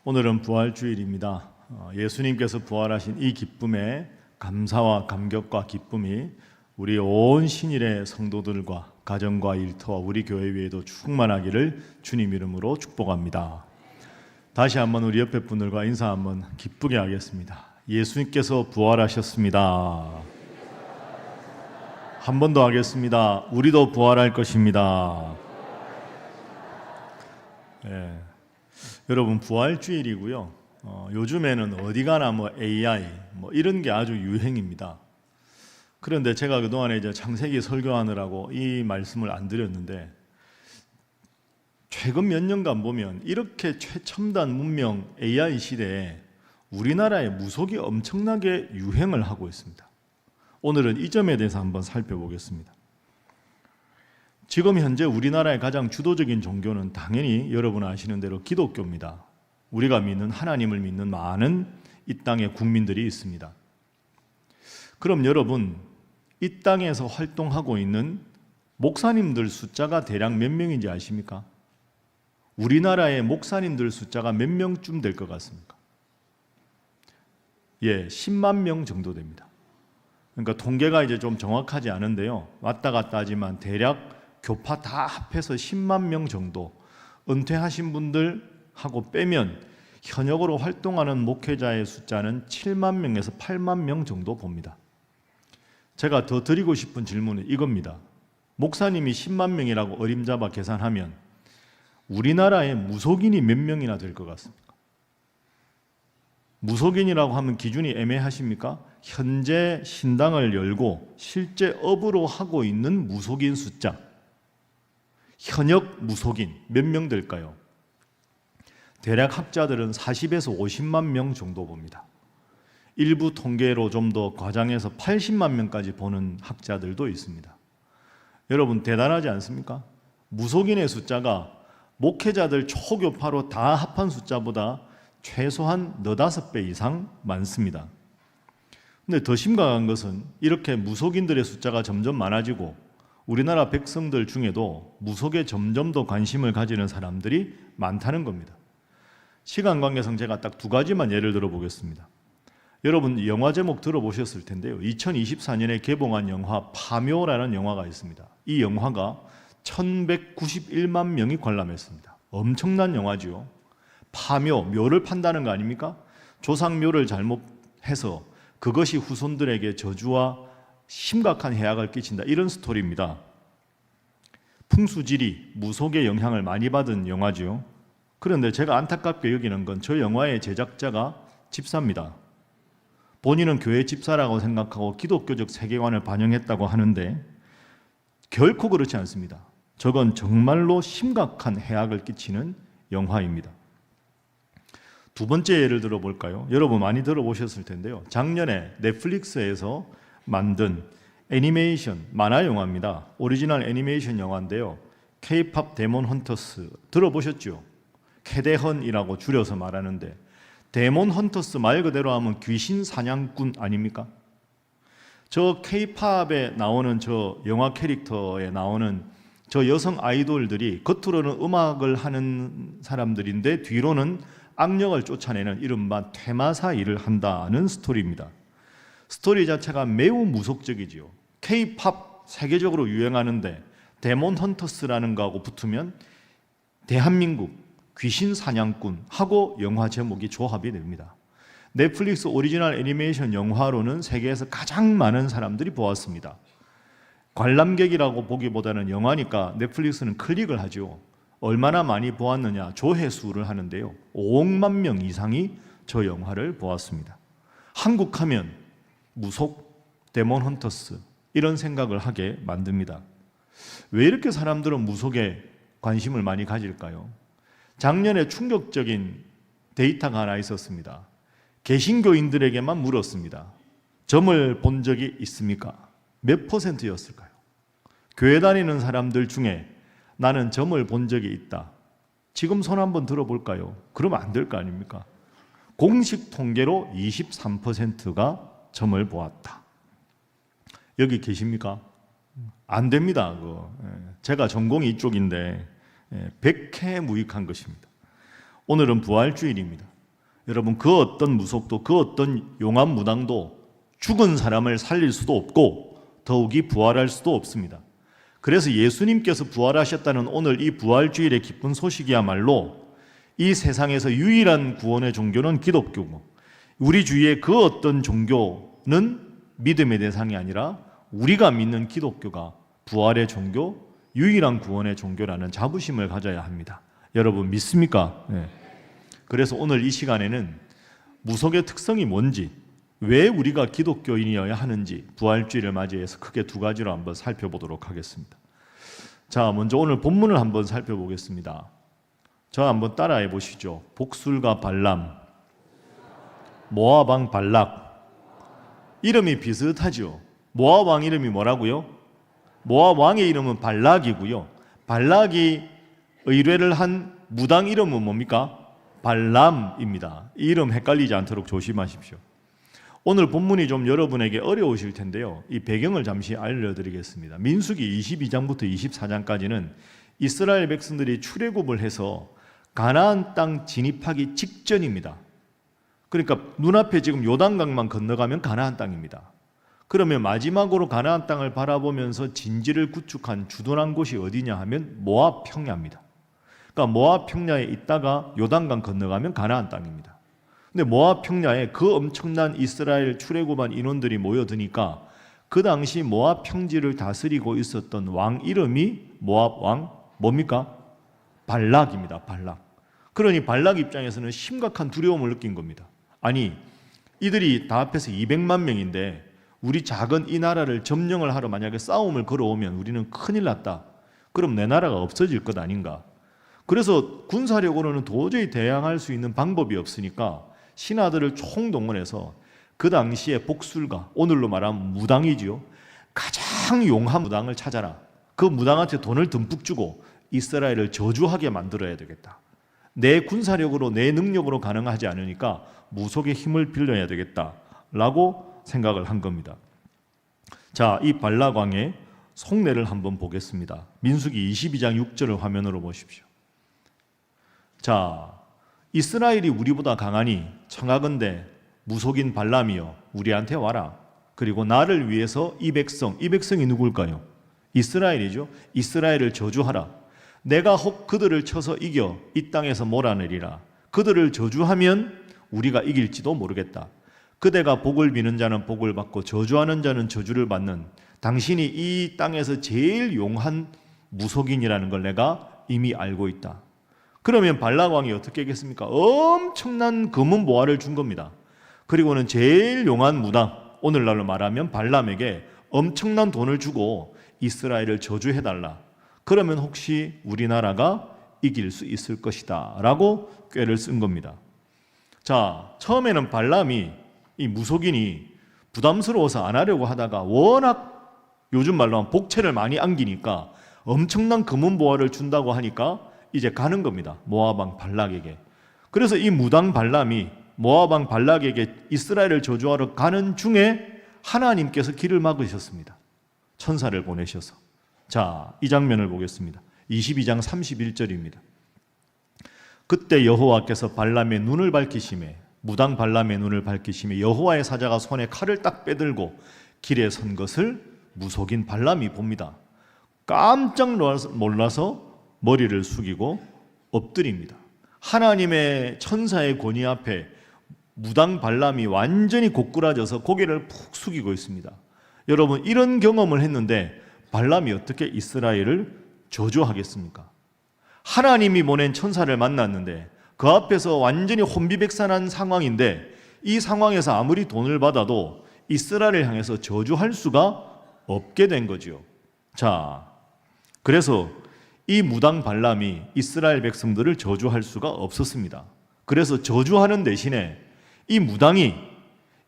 오늘은 부활주일입니다. 예수님께서 부활하신 이 기쁨에 감사와 감격과 기쁨이 우리 온 신일의 성도들과 가정과 일터와 우리 교회 위에도 충만하기를 주님 이름으로 축복합니다. 다시 한번 우리 옆에 분들과 인사 한번 기쁘게 하겠습니다. 예수님께서 부활하셨습니다. 한 번 더 하겠습니다. 우리도 부활할 것입니다. 네. 여러분, 부활주일이고요. 요즘에는 어디 가나 AI 이런 게 아주 유행입니다. 그런데 제가 그동안에 이제 창세기 설교하느라고 이 말씀을 안 드렸는데, 최근 몇 년간 보면 이렇게 최첨단 문명 AI 시대에 우리나라의 무속이 엄청나게 유행을 하고 있습니다. 오늘은 이 점에 대해서 한번 살펴보겠습니다. 지금 현재 우리나라의 가장 주도적인 종교는 당연히 여러분 아시는 대로 기독교입니다. 우리가 믿는 하나님을 믿는 많은 이 땅의 국민들이 있습니다. 그럼 여러분, 이 땅에서 활동하고 있는 목사님들 숫자가 대략 몇 명인지 아십니까? 우리나라의 목사님들 숫자가 몇 명쯤 될 것 같습니까? 10만 명 정도 됩니다. 그러니까 통계가 이제 좀 정확하지 않은데요, 왔다 갔다 하지만 대략 교파 다 합해서 10만 명 정도, 은퇴하신 분들하고 빼면 현역으로 활동하는 목회자의 숫자는 7만 명에서 8만 명 정도 봅니다. 제가 더 드리고 싶은 질문은 이겁니다. 목사님이 10만 명이라고 어림잡아 계산하면 우리나라에 무속인이 몇 명이나 될 것 같습니까? 무속인이라고 하면 기준이 애매하십니까? 현재 신당을 열고 실제 업으로 하고 있는 무속인 숫자, 현역 무속인 몇 명 될까요? 대략 학자들은 40에서 50만 명 정도 봅니다. 일부 통계로 좀 더 과장해서 80만 명까지 보는 학자들도 있습니다. 여러분, 대단하지 않습니까? 무속인의 숫자가 목회자들 초교파로 다 합한 숫자보다 최소한 4-5배 이상 많습니다. 근데 더 심각한 것은 이렇게 무속인들의 숫자가 점점 많아지고 우리나라 백성들 중에도 무속에 점점 더 관심을 가지는 사람들이 많다는 겁니다. 시간 관계상 제가 딱 2가지만 예를 들어 보겠습니다. 여러분, 영화 제목 들어보셨을 텐데요, 2024년에 개봉한 영화 파묘라는 영화가 있습니다. 이 영화가 1191만 명이 관람했습니다. 엄청난 영화지요. 파묘, 묘를 판다는 거 아닙니까? 조상묘를 잘못해서 그것이 후손들에게 저주와 심각한 해악을 끼친다, 이런 스토리입니다. 풍수지리, 무속의 영향을 많이 받은 영화지요. 그런데 제가 안타깝게 여기는 건 저 영화의 제작자가 집사입니다. 본인은 교회 집사라고 생각하고 기독교적 세계관을 반영했다고 하는데 결코 그렇지 않습니다. 저건 정말로 심각한 해악을 끼치는 영화입니다. 두 번째 예를 들어볼까요? 여러분 많이 들어보셨을 텐데요, 작년에 넷플릭스에서 만든 애니메이션 만화 영화입니다. 오리지널 애니메이션 영화인데요, K-POP 데몬 헌터스 들어보셨죠? 캐데헌이라고 줄여서 말하는데, 데몬 헌터스 말 그대로 하면 귀신 사냥꾼 아닙니까? 저 K-POP에 나오는 저 영화 캐릭터에 나오는 저 여성 아이돌들이 겉으로는 음악을 하는 사람들인데 뒤로는 악령을 쫓아내는 이른바 퇴마사 일을 한다는 스토리입니다. 스토리 자체가 매우 무속적이지요. K-POP 세계적으로 유행하는데 데몬 헌터스라는 거하고 붙으면 대한민국 귀신 사냥꾼 하고 영화 제목이 조합이 됩니다. 넷플릭스 오리지널 애니메이션 영화로는 세계에서 가장 많은 사람들이 보았습니다. 관람객이라고 보기보다는 영화니까 넷플릭스는 클릭을 하죠. 얼마나 많이 보았느냐 조회수를 하는데요, 5억만 명 이상이 저 영화를 보았습니다. 한국 하면 무속, 데몬 헌터스 이런 생각을 하게 만듭니다. 왜 이렇게 사람들은 무속에 관심을 많이 가질까요? 작년에 충격적인 데이터가 하나 있었습니다. 개신교인들에게만 물었습니다. 점을 본 적이 있습니까? 몇 %였을까요? 교회 다니는 사람들 중에 나는 점을 본 적이 있다, 지금 손 한번 들어볼까요? 그러면 안 될 거 아닙니까? 공식 통계로 23%가 점을 보았다. 여기 계십니까? 안 됩니다. 그거. 제가 전공이 이쪽인데 백해무익한 것입니다. 오늘은 부활주일입니다. 여러분, 그 어떤 무속도, 그 어떤 용암 무당도 죽은 사람을 살릴 수도 없고 더욱이 부활할 수도 없습니다. 그래서 예수님께서 부활하셨다는 오늘 이 부활주일의 기쁜 소식이야말로 이 세상에서 유일한 구원의 종교는 기독교고, 우리 주위의 그 어떤 종교는 믿음의 대상이 아니라 우리가 믿는 기독교가 부활의 종교, 유일한 구원의 종교라는 자부심을 가져야 합니다. 여러분 믿습니까? 네. 그래서 오늘 이 시간에는 무속의 특성이 뭔지, 왜 우리가 기독교인이어야 하는지 부활주일을 맞이해서 크게 두 가지로 한번 살펴보도록 하겠습니다. 자, 먼저 오늘 본문을 한번 살펴보겠습니다. 저 한번 따라해 보시죠. 복술과 발람, 모압 왕 발락. 이름이 비슷하죠. 모압 왕 이름이 뭐라고요? 모압 왕의 이름은 발락이고요. 발락이 의뢰를 한 무당 이름은 뭡니까? 발람입니다. 이 이름 헷갈리지 않도록 조심하십시오. 오늘 본문이 좀 여러분에게 어려우실 텐데요. 이 배경을 잠시 알려드리겠습니다. 민수기 22장부터 24장까지는 이스라엘 백성들이 출애굽을 해서 가나안 땅 진입하기 직전입니다. 그러니까 눈앞에 지금 요단강만 건너가면 가나안 땅입니다. 그러면 마지막으로 가나안 땅을 바라보면서 진지를 구축한 주둔한 곳이 어디냐 하면 모압 평야입니다. 그러니까 모압 평야에 있다가 요단강 건너가면 가나안 땅입니다. 근데 모압 평야에 그 엄청난 이스라엘 출애굽한 인원들이 모여드니까 그 당시 모압 평지를 다스리고 있었던 왕 이름이 모압 왕 뭡니까? 발락입니다. 발락. 그러니 발락 입장에서는 심각한 두려움을 느낀 겁니다. 아니, 이들이 다 합해서 200만 명인데 우리 작은 이 나라를 점령을 하러 만약에 싸움을 걸어오면 우리는 큰일 났다. 그럼 내 나라가 없어질 것 아닌가. 그래서 군사력으로는 도저히 대항할 수 있는 방법이 없으니까 신하들을 총동원해서 그 당시에 복술가, 오늘로 말하면 무당이지요. 가장 용한 무당을 찾아라. 그 무당한테 돈을 듬뿍 주고 이스라엘을 저주하게 만들어야 되겠다. 내 군사력으로, 내 능력으로 가능하지 않으니까 무속의 힘을 빌려야 되겠다라고 생각을 한 겁니다. 자, 이 발락 왕의 속내를 한번 보겠습니다. 민수기 22장 6절을 화면으로 보십시오. 자, 이스라엘이 우리보다 강하니 청하건대 무속인 발람이여 우리한테 와라. 그리고 나를 위해서 이 백성이 누굴까요? 이스라엘이죠. 이스라엘을 저주하라. 내가 혹 그들을 쳐서 이겨 이 땅에서 몰아내리라. 그들을 저주하면 우리가 이길지도 모르겠다. 그대가 복을 비는 자는 복을 받고 저주하는 자는 저주를 받는, 당신이 이 땅에서 제일 용한 무속인이라는 걸 내가 이미 알고 있다. 그러면 발락 왕이 어떻게 하겠습니까? 엄청난 금은 보화를 준 겁니다. 그리고는 제일 용한 무당, 오늘날로 말하면 발람에게 엄청난 돈을 주고 이스라엘을 저주해달라. 그러면 혹시 우리나라가 이길 수 있을 것이다 라고 꾀를 쓴 겁니다. 자, 처음에는 발람이, 이 무속인이 부담스러워서 안 하려고 하다가 워낙 요즘 말로 하면 복채를 많이 안기니까 엄청난 금은 보화를 준다고 하니까 이제 가는 겁니다. 모압 왕 발락에게. 그래서 이 무당 발람이 모압 왕 발락에게 이스라엘을 저주하러 가는 중에 하나님께서 길을 막으셨습니다. 천사를 보내셔서. 자, 이 장면을 보겠습니다. 22장 31절입니다. 그때 여호와께서 발람의 눈을 밝히시매, 무당 발람의 눈을 밝히시매 여호와의 사자가 손에 칼을 딱 빼들고 길에 선 것을 무속인 발람이 봅니다. 깜짝 놀라서 머리를 숙이고 엎드립니다. 하나님의 천사의 권위 앞에 무당 발람이 완전히 고꾸라져서 고개를 푹 숙이고 있습니다. 여러분, 이런 경험을 했는데 발람이 어떻게 이스라엘을 저주하겠습니까? 하나님이 보낸 천사를 만났는데 그 앞에서 완전히 혼비백산한 상황인데 이 상황에서 아무리 돈을 받아도 이스라엘을 향해서 저주할 수가 없게 된 거죠. 자, 그래서 이 무당 발람이 이스라엘 백성들을 저주할 수가 없었습니다. 그래서 저주하는 대신에 이 무당이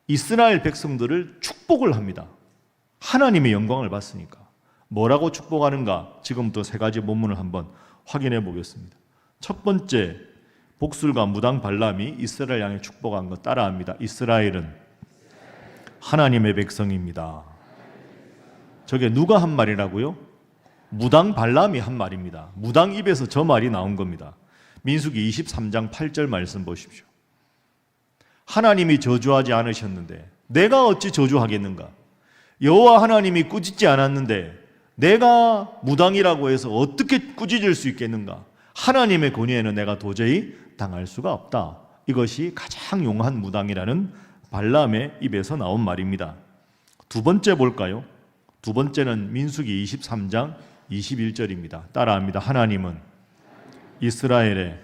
이스라엘 백성들을 축복을 합니다. 하나님의 영광을 받으니까. 뭐라고 축복하는가? 지금부터 세 가지 본문을 한번 확인해 보겠습니다. 첫 번째, 복술과 무당 발람이 이스라엘 향해 축복한 것 따라합니다. 이스라엘은 하나님의 백성입니다. 저게 누가 한 말이라고요? 무당 발람이 한 말입니다. 무당 입에서 저 말이 나온 겁니다. 민수기 23장 8절 말씀 보십시오. 하나님이 저주하지 않으셨는데 내가 어찌 저주하겠는가? 여호와 하나님이 꾸짖지 않았는데 내가 무당이라고 해서 어떻게 꾸짖을 수 있겠는가? 하나님의 권위에는 내가 도저히 당할 수가 없다. 이것이 가장 용한 무당이라는 발람의 입에서 나온 말입니다. 두 번째 볼까요? 두 번째는 민수기 23장 21절입니다. 따라합니다. 하나님은 이스라엘의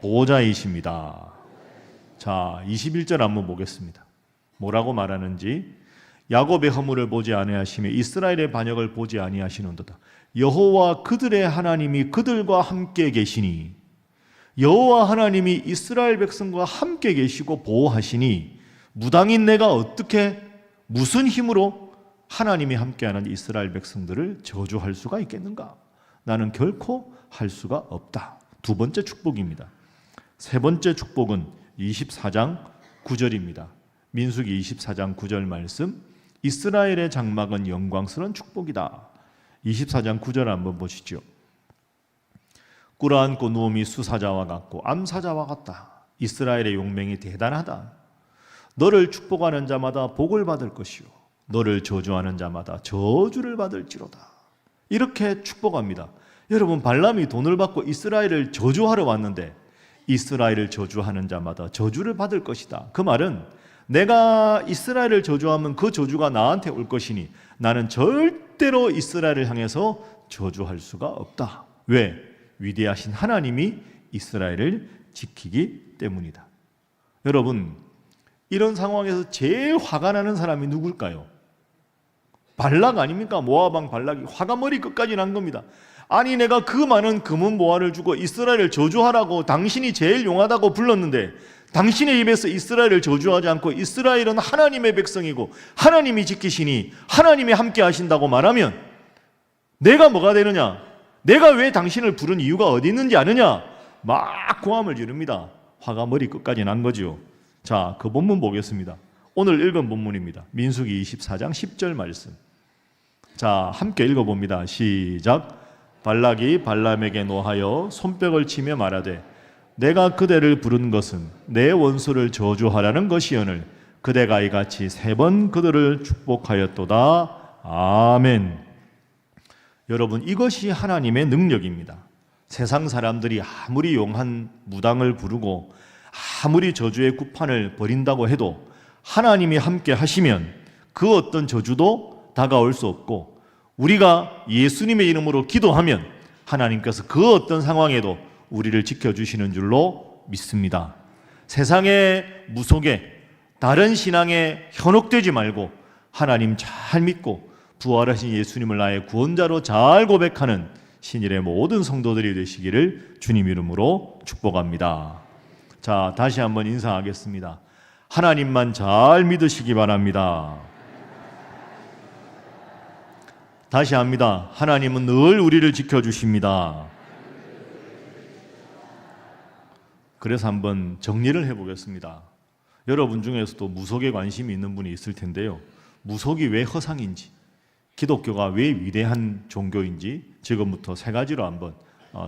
보호자이십니다. 자, 21절 한번 보겠습니다. 뭐라고 말하는지. 야곱의 허물을 보지 아니하시며 이스라엘의 반역을 보지 아니하시는도다. 여호와 그들의 하나님이 그들과 함께 계시니, 여호와 하나님이 이스라엘 백성과 함께 계시고 보호하시니 무당인 내가 어떻게 무슨 힘으로 하나님이 함께하는 이스라엘 백성들을 저주할 수가 있겠는가? 나는 결코 할 수가 없다. 두 번째 축복입니다. 세 번째 축복은 24장 9절입니다. 민수기 24장 9절 말씀. 이스라엘의 장막은 영광스러운 축복이다. 24장 9절 한번 보시죠. 꿇어앉고 누움이 수사자와 같고 암사자와 같다. 이스라엘의 용맹이 대단하다. 너를 축복하는 자마다 복을 받을 것이요 너를 저주하는 자마다 저주를 받을지로다. 이렇게 축복합니다. 여러분, 발람이 돈을 받고 이스라엘을 저주하러 왔는데 이스라엘을 저주하는 자마다 저주를 받을 것이다. 그 말은 내가 이스라엘을 저주하면 그 저주가 나한테 올 것이니 나는 절대로 이스라엘을 향해서 저주할 수가 없다. 왜? 위대하신 하나님이 이스라엘을 지키기 때문이다. 여러분, 이런 상황에서 제일 화가 나는 사람이 누굴까요? 발락 아닙니까? 모압 왕 발락이 화가 머리 끝까지 난 겁니다. 아니, 내가 그 많은 금은 보화를 주고 이스라엘을 저주하라고 당신이 제일 용하다고 불렀는데 당신의 입에서 이스라엘을 저주하지 않고 이스라엘은 하나님의 백성이고 하나님이 지키시니 하나님이 함께 하신다고 말하면 내가 뭐가 되느냐? 내가 왜 당신을 부른 이유가 어디 있는지 아느냐? 막 고함을 지릅니다. 화가 머리 끝까지 난 거죠. 자, 그 본문 보겠습니다. 오늘 읽은 본문입니다. 민수기 24장 10절 말씀. 자, 함께 읽어봅니다. 시작. 발락이 발람에게 노하여 손뼉을 치며 말하되 내가 그대를 부른 것은 내 원수를 저주하라는 것이오늘 그대가 이같이 3번 그들을 축복하였도다. 아멘. 여러분, 이것이 하나님의 능력입니다. 세상 사람들이 아무리 용한 무당을 부르고 아무리 저주의 구판을 벌인다고 해도 하나님이 함께 하시면 그 어떤 저주도 다가올 수 없고, 우리가 예수님의 이름으로 기도하면 하나님께서 그 어떤 상황에도 우리를 지켜주시는 줄로 믿습니다. 세상의 무속에 다른 신앙에 현혹되지 말고 하나님 잘 믿고 부활하신 예수님을 나의 구원자로 잘 고백하는 신일의 모든 성도들이 되시기를 주님 이름으로 축복합니다. 자, 다시 한번 인사하겠습니다. 하나님만 잘 믿으시기 바랍니다. 다시 합니다. 하나님은 늘 우리를 지켜주십니다. 그래서 한번 정리를 해보겠습니다. 여러분 중에서도 무속에 관심이 있는 분이 있을 텐데요. 무속이 왜 허상인지, 기독교가 왜 위대한 종교인지 지금부터 3가지로 한번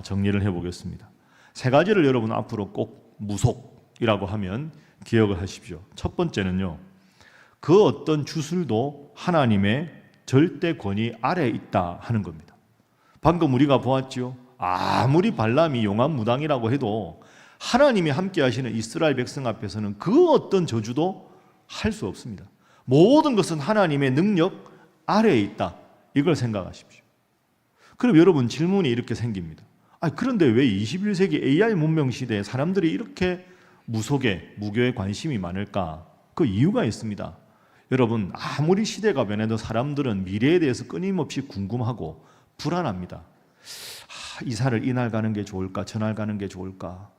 정리를 해보겠습니다. 3가지를 여러분 앞으로 꼭 무속이라고 하면 기억을 하십시오. 첫 번째는요, 그 어떤 주술도 하나님의 절대 권위 아래에 있다 하는 겁니다. 방금 우리가 보았죠. 아무리 발람이 용한 무당이라고 해도 하나님이 함께 하시는 이스라엘 백성 앞에서는 그 어떤 저주도 할 수 없습니다. 모든 것은 하나님의 능력 아래에 있다. 이걸 생각하십시오. 그럼 여러분, 질문이 이렇게 생깁니다. 그런데 왜 21세기 AI 문명 시대에 사람들이 이렇게 무속에, 무교에 관심이 많을까? 그 이유가 있습니다. 여러분, 아무리 시대가 변해도 사람들은 미래에 대해서 끊임없이 궁금하고 불안합니다. 이사를 이날 가는 게 좋을까? 저날 가는 게 좋을까?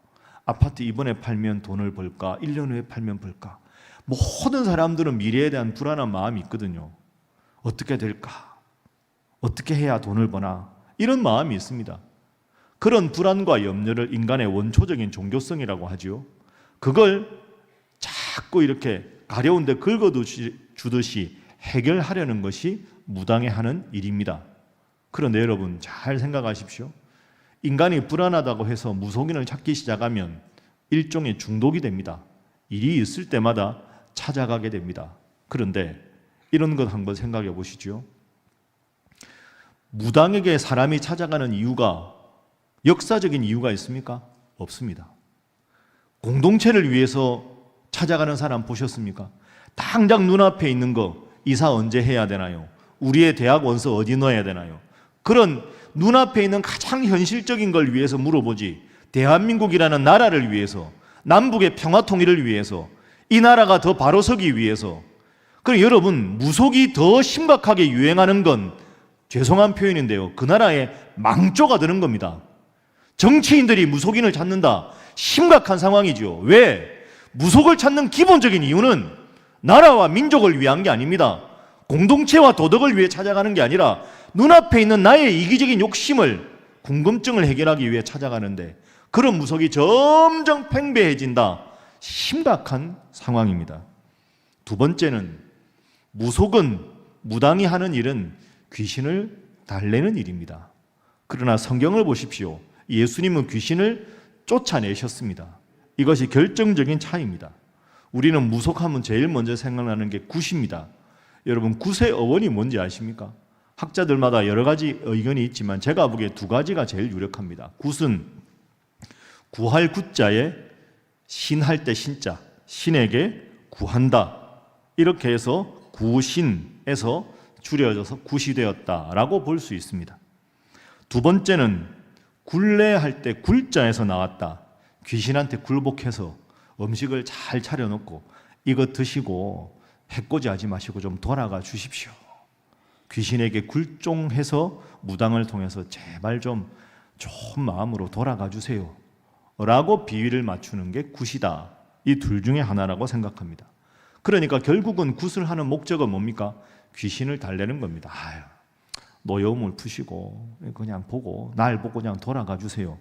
아파트 이번에 팔면 돈을 벌까? 1년 후에 팔면 벌까? 모든 사람들은 미래에 대한 불안한 마음이 있거든요. 어떻게 될까? 어떻게 해야 돈을 버나? 이런 마음이 있습니다. 그런 불안과 염려를 인간의 원초적인 종교성이라고 하죠. 그걸 자꾸 이렇게 가려운데 긁어주듯이 해결하려는 것이 무당이 하는 일입니다. 그런데 여러분, 잘 생각하십시오. 인간이 불안하다고 해서 무속인을 찾기 시작하면 일종의 중독이 됩니다. 일이 있을 때마다 찾아가게 됩니다. 그런데 이런 것 한번 생각해 보시죠. 무당에게 사람이 찾아가는 이유가 역사적인 이유가 있습니까? 없습니다. 공동체를 위해서 찾아가는 사람 보셨습니까? 당장 눈앞에 있는 거 이사 언제 해야 되나요? 우리의 대학 원서 어디 넣어야 되나요? 그런 눈앞에 있는 가장 현실적인 걸 위해서 물어보지, 대한민국이라는 나라를 위해서, 남북의 평화 통일을 위해서, 이 나라가 더 바로 서기 위해서. 그럼 여러분, 무속이 더 심각하게 유행하는 건 죄송한 표현인데요, 그 나라의 망조가 되는 겁니다. 정치인들이 무속인을 찾는다, 심각한 상황이죠. 왜? 무속을 찾는 기본적인 이유는 나라와 민족을 위한 게 아닙니다. 공동체와 도덕을 위해 찾아가는 게 아니라 눈앞에 있는 나의 이기적인 욕심을, 궁금증을 해결하기 위해 찾아가는데, 그런 무속이 점점 팽배해진다. 심각한 상황입니다. 두 번째는, 무속은, 무당이 하는 일은 귀신을 달래는 일입니다. 그러나 성경을 보십시오. 예수님은 귀신을 쫓아내셨습니다. 이것이 결정적인 차이입니다. 우리는 무속하면 제일 먼저 생각나는 게 굿입니다. 여러분, 굿의 어원이 뭔지 아십니까? 학자들마다 여러 가지 의견이 있지만 제가 보기에 두 가지가 제일 유력합니다. 굿은 구할 굿자에 신할 때 신자, 신에게 구한다, 이렇게 해서 구신에서 줄여져서 굿이 되었다라고 볼 수 있습니다. 두 번째는 굴레할 때 굴자에서 나왔다. 귀신한테 굴복해서 음식을 잘 차려놓고 이거 드시고 해코지하지 마시고 좀 돌아가 주십시오. 귀신에게 굴종해서 무당을 통해서 제발 좀 좋은 마음으로 돌아가 주세요 라고 비위를 맞추는 게 굿이다. 이 둘 중에 하나라고 생각합니다. 그러니까 결국은 굿을 하는 목적은 뭡니까? 귀신을 달래는 겁니다. 아유, 노여움을 푸시고 그냥 보고 날 보고 그냥 돌아가 주세요.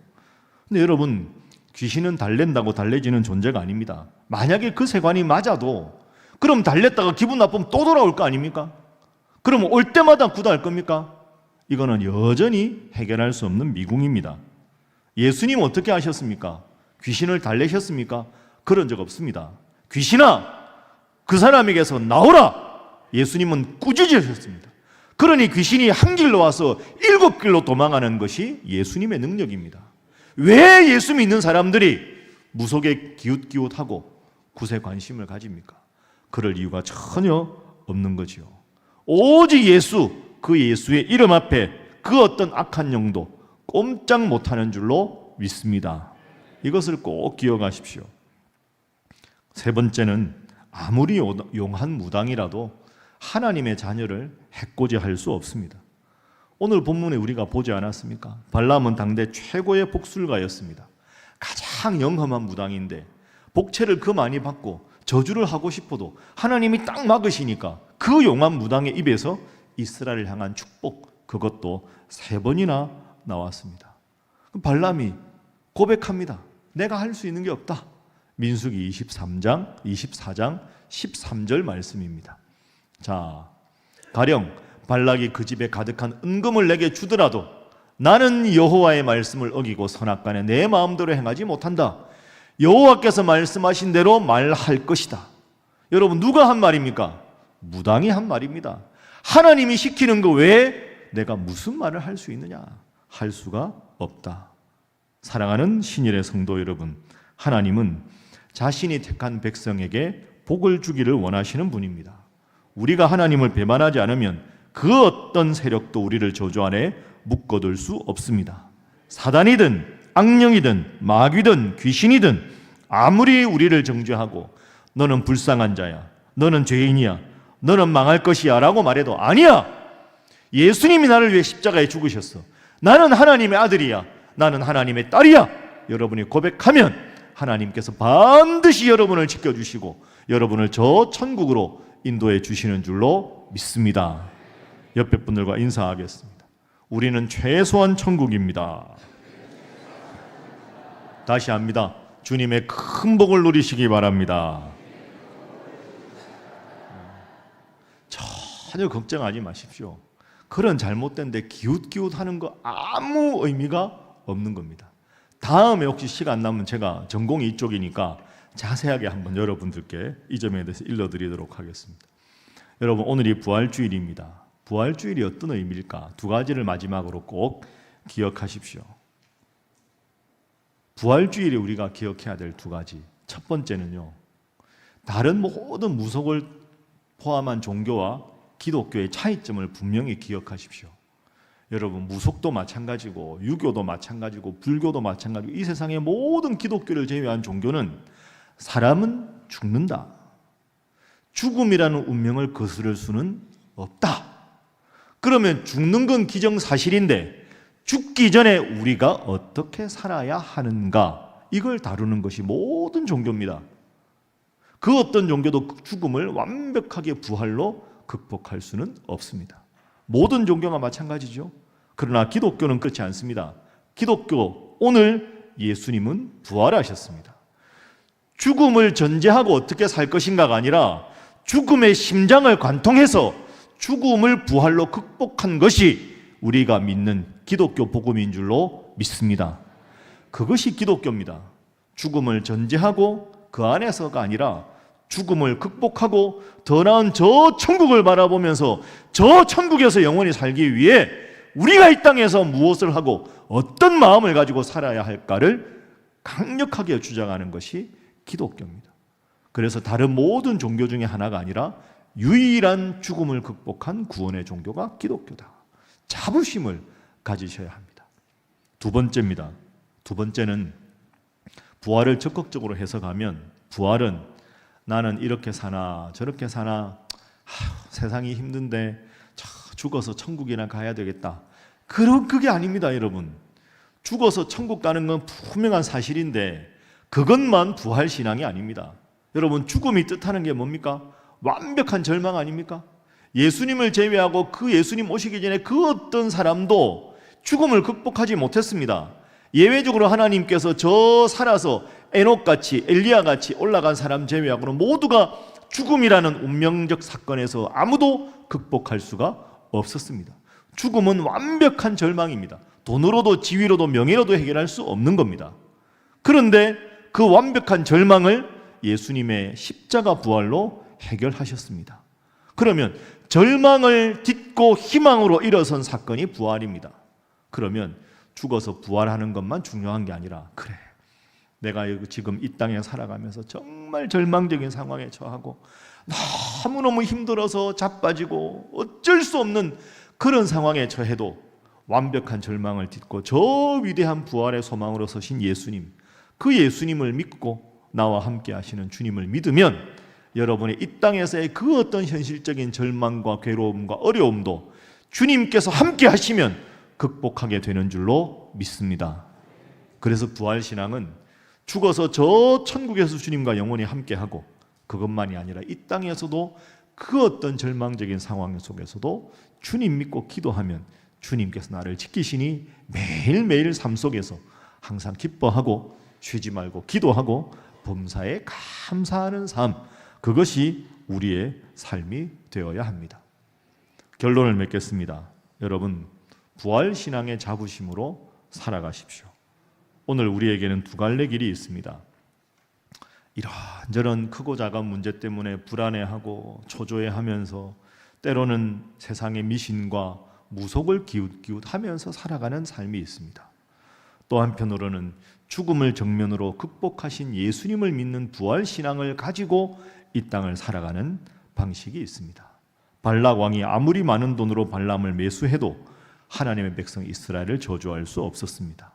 근데 여러분, 귀신은 달랜다고 달래지는 존재가 아닙니다. 만약에 그 세관이 맞아도 그럼 달랬다가 기분 나쁘면 또 돌아올 거 아닙니까? 그럼 올 때마다 굿할 겁니까? 이거는 여전히 해결할 수 없는 미궁입니다. 예수님 어떻게 하셨습니까? 귀신을 달래셨습니까? 그런 적 없습니다. 귀신아, 그 사람에게서 나오라! 예수님은 꾸짖으셨습니다. 그러니 귀신이 한 길로 와서 7길로 도망가는 것이 예수님의 능력입니다. 왜 예수 믿는 사람들이 무속에 기웃기웃하고 굿에 관심을 가집니까? 그럴 이유가 전혀 없는 거지요. 오직 예수, 그 예수의 이름 앞에 그 어떤 악한 영도 꼼짝 못하는 줄로 믿습니다. 이것을 꼭 기억하십시오. 세 번째는, 아무리 용한 무당이라도 하나님의 자녀를 해코지할 수 없습니다. 오늘 본문에 우리가 보지 않았습니까? 발람은 당대 최고의 복술가였습니다. 가장 영험한 무당인데 복채를 그 많이 받고 저주를 하고 싶어도 하나님이 딱 막으시니까 그 용한 무당의 입에서 이스라엘을 향한 축복, 그것도 3번이나 나왔습니다. 발람이 고백합니다. 내가 할 수 있는 게 없다. 민수기 23장, 24장 13절 말씀입니다. 자, 가령 발락이 그 집에 가득한 은금을 내게 주더라도 나는 여호와의 말씀을 어기고 선악간에 내 마음대로 행하지 못한다. 여호와께서 말씀하신 대로 말할 것이다. 여러분, 누가 한 말입니까? 무당이 한 말입니다. 하나님이 시키는 거 외에 내가 무슨 말을 할 수 있느냐? 할 수가 없다. 사랑하는 신일의 성도 여러분, 하나님은 자신이 택한 백성에게 복을 주기를 원하시는 분입니다. 우리가 하나님을 배반하지 않으면 그 어떤 세력도 우리를 저주 안에 묶어둘 수 없습니다. 사단이든 악령이든 마귀든 귀신이든 아무리 우리를 정죄하고 너는 불쌍한 자야, 너는 죄인이야, 너는 망할 것이야 라고 말해도 아니야, 예수님이 나를 위해 십자가에 죽으셨어, 나는 하나님의 아들이야, 나는 하나님의 딸이야, 여러분이 고백하면 하나님께서 반드시 여러분을 지켜주시고 여러분을 저 천국으로 인도해 주시는 줄로 믿습니다. 옆에 분들과 인사하겠습니다. 우리는 최소한 천국입니다. 다시 합니다. 주님의 큰 복을 누리시기 바랍니다. 전혀 걱정하지 마십시오. 그런 잘못된 데 기웃기웃하는 거 아무 의미가 없는 겁니다. 다음에 혹시 시간 남으면, 제가 전공이 이쪽이니까 자세하게 한번 여러분들께 이 점에 대해서 일러드리도록 하겠습니다. 여러분, 오늘이 부활주일입니다. 부활주일이 어떤 의미일까? 두 가지를 마지막으로 꼭 기억하십시오. 부활주일에 우리가 기억해야 될 두 가지. 첫 번째는요, 다른 모든 무속을 포함한 종교와 기독교의 차이점을 분명히 기억하십시오. 여러분, 무속도 마찬가지고 유교도 마찬가지고 불교도 마찬가지고 이 세상의 모든 기독교를 제외한 종교는 사람은 죽는다, 죽음이라는 운명을 거스를 수는 없다. 그러면 죽는 건 기정사실인데 죽기 전에 우리가 어떻게 살아야 하는가, 이걸 다루는 것이 모든 종교입니다. 그 어떤 종교도 죽음을 완벽하게 부활로 극복할 수는 없습니다. 모든 종교가 마찬가지죠. 그러나 기독교는 그렇지 않습니다. 기독교, 오늘 예수님은 부활하셨습니다. 죽음을 전제하고 어떻게 살 것인가가 아니라 죽음의 심장을 관통해서 죽음을 부활로 극복한 것이 우리가 믿는 기독교 복음인 줄로 믿습니다. 그것이 기독교입니다. 죽음을 전제하고 그 안에서가 아니라 죽음을 극복하고 더 나은 저 천국을 바라보면서 저 천국에서 영원히 살기 위해 우리가 이 땅에서 무엇을 하고 어떤 마음을 가지고 살아야 할까를 강력하게 주장하는 것이 기독교입니다. 그래서 다른 모든 종교 중에 하나가 아니라 유일한 죽음을 극복한 구원의 종교가 기독교다. 자부심을 가지셔야 합니다. 두 번째입니다. 두 번째는 부활을 적극적으로 해석하면, 부활은 나는 이렇게 사나 저렇게 사나, 세상이 힘든데 죽어서 천국이나 가야 되겠다, 그게 아닙니다. 여러분, 죽어서 천국 가는 건 분명한 사실인데 그것만 부활신앙이 아닙니다. 여러분, 죽음이 뜻하는 게 뭡니까? 완벽한 절망 아닙니까? 예수님을 제외하고 그 예수님 오시기 전에 그 어떤 사람도 죽음을 극복하지 못했습니다. 예외적으로 하나님께서 저 살아서 에녹같이 엘리야같이 올라간 사람 제외하고는 모두가 죽음이라는 운명적 사건에서 아무도 극복할 수가 없었습니다. 죽음은 완벽한 절망입니다. 돈으로도 지위로도 명예로도 해결할 수 없는 겁니다. 그런데 그 완벽한 절망을 예수님의 십자가 부활로 해결하셨습니다. 그러면 절망을 딛고 희망으로 일어선 사건이 부활입니다. 그러면 죽어서 부활하는 것만 중요한 게 아니라, 그래, 내가 지금 이 땅에 살아가면서 정말 절망적인 상황에 처하고 너무너무 힘들어서 자빠지고 어쩔 수 없는 그런 상황에 처해도 완벽한 절망을 딛고 저 위대한 부활의 소망으로 서신 예수님, 그 예수님을 믿고 나와 함께 하시는 주님을 믿으면 여러분의 이 땅에서의 그 어떤 현실적인 절망과 괴로움과 어려움도 주님께서 함께 하시면 극복하게 되는 줄로 믿습니다. 그래서 부활신앙은 죽어서 저 천국에서 주님과 영원히 함께하고, 그것만이 아니라 이 땅에서도 그 어떤 절망적인 상황 속에서도 주님 믿고 기도하면 주님께서 나를 지키시니 매일매일 삶 속에서 항상 기뻐하고 쉬지 말고 기도하고 범사에 감사하는 삶, 그것이 우리의 삶이 되어야 합니다. 결론을 맺겠습니다. 여러분, 부활신앙의 자부심으로 살아가십시오. 오늘 우리에게는 두 갈래 길이 있습니다. 이런저런 크고 작은 문제 때문에 불안해하고 초조해하면서 때로는 세상의 미신과 무속을 기웃기웃하면서 살아가는 삶이 있습니다. 또 한편으로는 죽음을 정면으로 극복하신 예수님을 믿는 부활신앙을 가지고 이 땅을 살아가는 방식이 있습니다. 발락 왕이 아무리 많은 돈으로 발람을 매수해도 하나님의 백성 이스라엘을 저주할 수 없었습니다.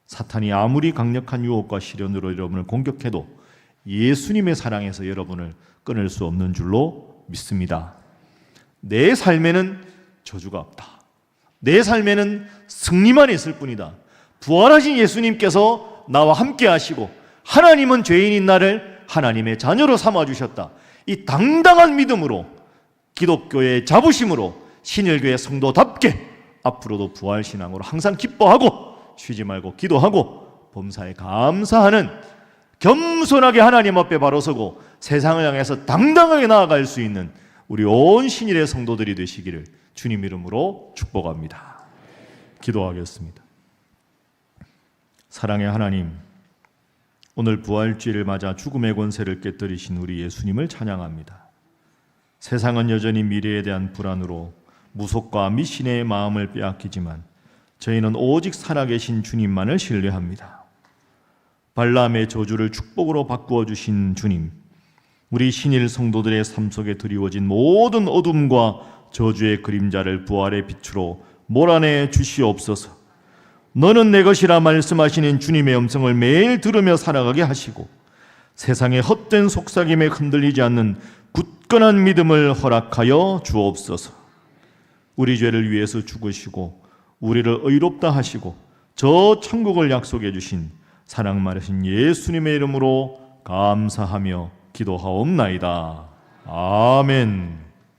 사탄이 아무리 강력한 유혹과 시련으로 여러분을 공격해도 예수님의 사랑에서 여러분을 끊을 수 없는 줄로 믿습니다. 내 삶에는 저주가 없다. 내 삶에는 승리만 있을 뿐이다. 부활하신 예수님께서 나와 함께 하시고 하나님은 죄인인 나를 하나님의 자녀로 삼아주셨다. 이 당당한 믿음으로, 기독교의 자부심으로 신일교회 성도답게 앞으로도 부활신앙으로 항상 기뻐하고 쉬지 말고 기도하고 범사에 감사하는, 겸손하게 하나님 앞에 바로 서고 세상을 향해서 당당하게 나아갈 수 있는 우리 온 신일의 성도들이 되시기를 주님 이름으로 축복합니다. 기도하겠습니다. 사랑의 하나님, 오늘 부활주의를 맞아 죽음의 권세를 깨뜨리신 우리 예수님을 찬양합니다. 세상은 여전히 미래에 대한 불안으로 무속과 미신의 마음을 빼앗기지만 저희는 오직 살아계신 주님만을 신뢰합니다. 발람의 저주를 축복으로 바꾸어 주신 주님, 우리 신일 성도들의 삶 속에 드리워진 모든 어둠과 저주의 그림자를 부활의 빛으로 몰아내 주시옵소서. 너는 내 것이라 말씀하시는 주님의 음성을 매일 들으며 살아가게 하시고 세상의 헛된 속삭임에 흔들리지 않는 굳건한 믿음을 허락하여 주옵소서. 우리 죄를 위해서 죽으시고 우리를 의롭다 하시고 저 천국을 약속해 주신 사랑 많으신 예수님의 이름으로 감사하며 기도하옵나이다. 아멘.